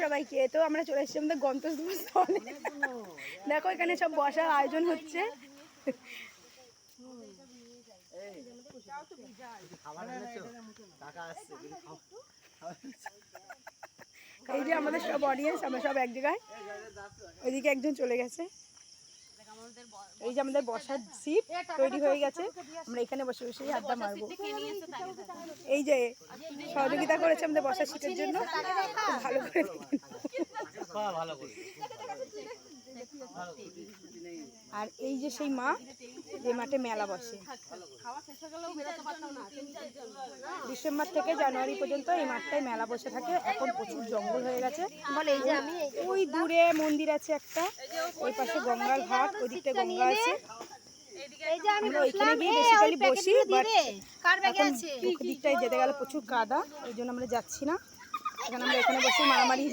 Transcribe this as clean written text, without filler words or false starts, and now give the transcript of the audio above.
সবাইকে। তো আমরা চলে এসেছি আমাদের গন্তব্যস্থলে। দেখো এখানে সব বসার আয়োজন হচ্ছে। এই যে আমাদের সব অডিয়েন্স, আমরা সব এক জায়গায়। ওইদিকে একজন চলে গেছে। এই যে আমাদের বসার সিট তৈরি হয়ে গেছে, আমরা এখানে বসে বসে আড্ডা মারবো। এই যে সহযোগিতা করেছে আমাদের বসার সিটের জন্য, ভালো করে আর এই যে সেই মা, যে মাঠে মেলা বসে ডিসেম্বর থেকে জানুয়ারি পর্যন্ত এই মাঠটায় মেলা বসে থাকে। এখন প্রচুর জঙ্গল হয়ে গেছে। ওই দূরে মন্দির আছে একটা, ওই পাশে গঙ্গার ঘাট, ওই দিকটা গঙ্গা আছে। আমরা ওইখানে গিয়ে বেসিক্যালি বসি, বাট এখন ওই দিকটায় যেতে গেলে প্রচুর কাদা, ওই জন্য আমরা যাচ্ছি না। এখানে আমরা এখানে বসে মারামারি